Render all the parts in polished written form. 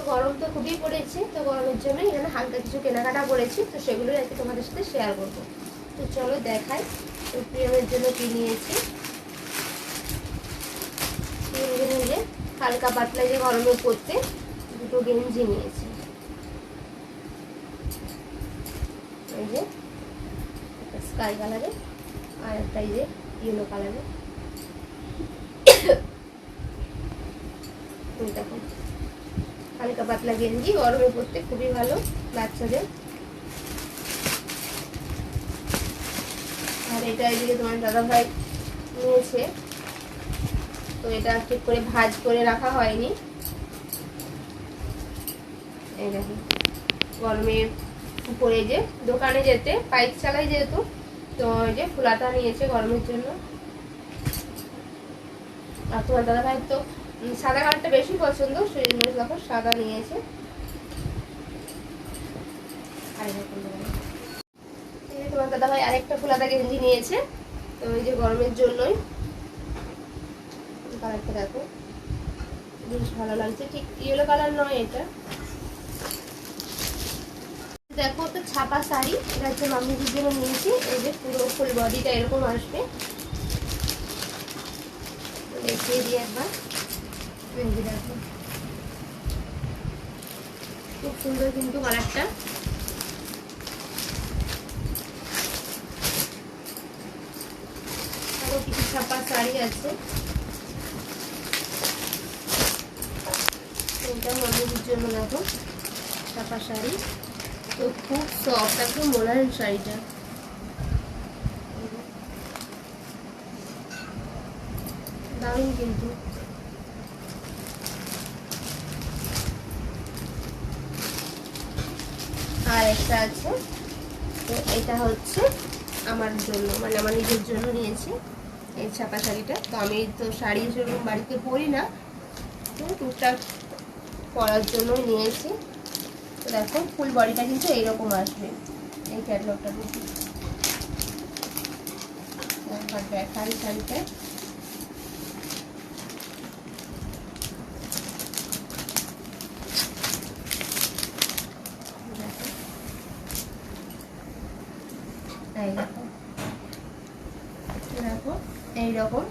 গরম তো খুবই পড়েছে, তো গরমের জন্য এখানে হালকা কিছু কেনাকাটা করেছি, তো সেগুলোই আজকে তোমাদের সাথে শেয়ার করবো। তো চলো দেখাই। তো প্রিয়মের জন্য কি নিয়েছি, যে হালকা পাতলা যে গরমে পড়তে দুটো গেঞ্জি নিয়েছি। এই যে একটা স্কাই কালারের আর একটা এই যে ইয়েলো কালারের। দেখো হালকা পাতলা গেঞ্জি, গরমে পড়তে খুবই ভালো বাচ্চাদের। আর এটা এদিকে তোমার দাদা ভাই নিয়েছে, তো এটা ঠিক করে ভাঁজ করে রাখা হয়নি। এই দেখো গরমে উপরে যে দোকানে যেতে বাইক চালাই যেহেতু, তো এই যে ফুলাতা নিয়েছে গরমের জন্য। আর তোমার দাদা ভাই তো সাদা কালারটা বেশি পছন্দ, সেই জন্য দেখো সাদা নিয়েছে। তোমার দাদা ভাই আরেকটা ফুলাতা গেঞ্জি নিয়েছে, তো এই যে গরমের জন্যই। কালারটা দেখো বেশ ভালো লাগছে, ঠিক ইয়েলো কালার নয় এটা। দেখো একটা ছাপা শাড়ি, এটা হচ্ছে মাম্মিদের জন্য নিয়েছি। এই যে পুরো ফুল বডিটা এরকম আসবে, দেখিয়ে দিই একবার। দেখো খুব সুন্দর কিন্তু কালারটা। আরো কিছু ছাপা শাড়ি আছে, এটা মাম্মিদের জন্য দেখো ছাপা শাড়ি, তো খুব সফট একদম মোলায়েম শাড়িটা। দারুণ কিন্তু। আর একটা আছে, তো এটা হচ্ছে আমার জন্য, মানে আমার নিজের জন্য নিয়েছি এই ছাপা শাড়িটা। তো আমি তো শাড়ি সেরকম বাড়িতে পরি না, তো টুকটাক পরার জন্যই নিয়েছি। তো দেখো ফুল বডিটা কিন্তু এইরকম আসবে, এই ক্যাটলগটা দেখি দেখাই শাড়িটা। এই দেখো দেখো এইরকম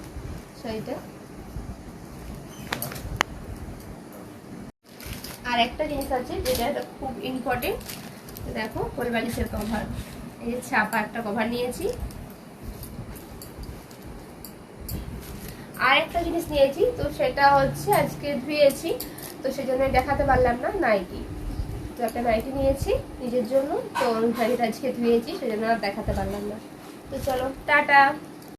শাড়িটা। আর একটা জিনিস আছে যেটা খুব ইম্পর্টেন্ট, দেখো কোল বালিশের কভার, এই যে ছাপা একটা কভার নিয়েছি। আর একটা জিনিস নিয়েছি, তো সেটা হচ্ছে আজকে ধুয়েছি, তো সেজন্য দেখাতে পারলাম না, নাইটি। তো একটা নাইটি নিয়েছি নিজের জন্য, তো শাড়িটা আজকে ধুয়েছি সেজন্য আর দেখাতে পারলাম না। তো চলো টাটা।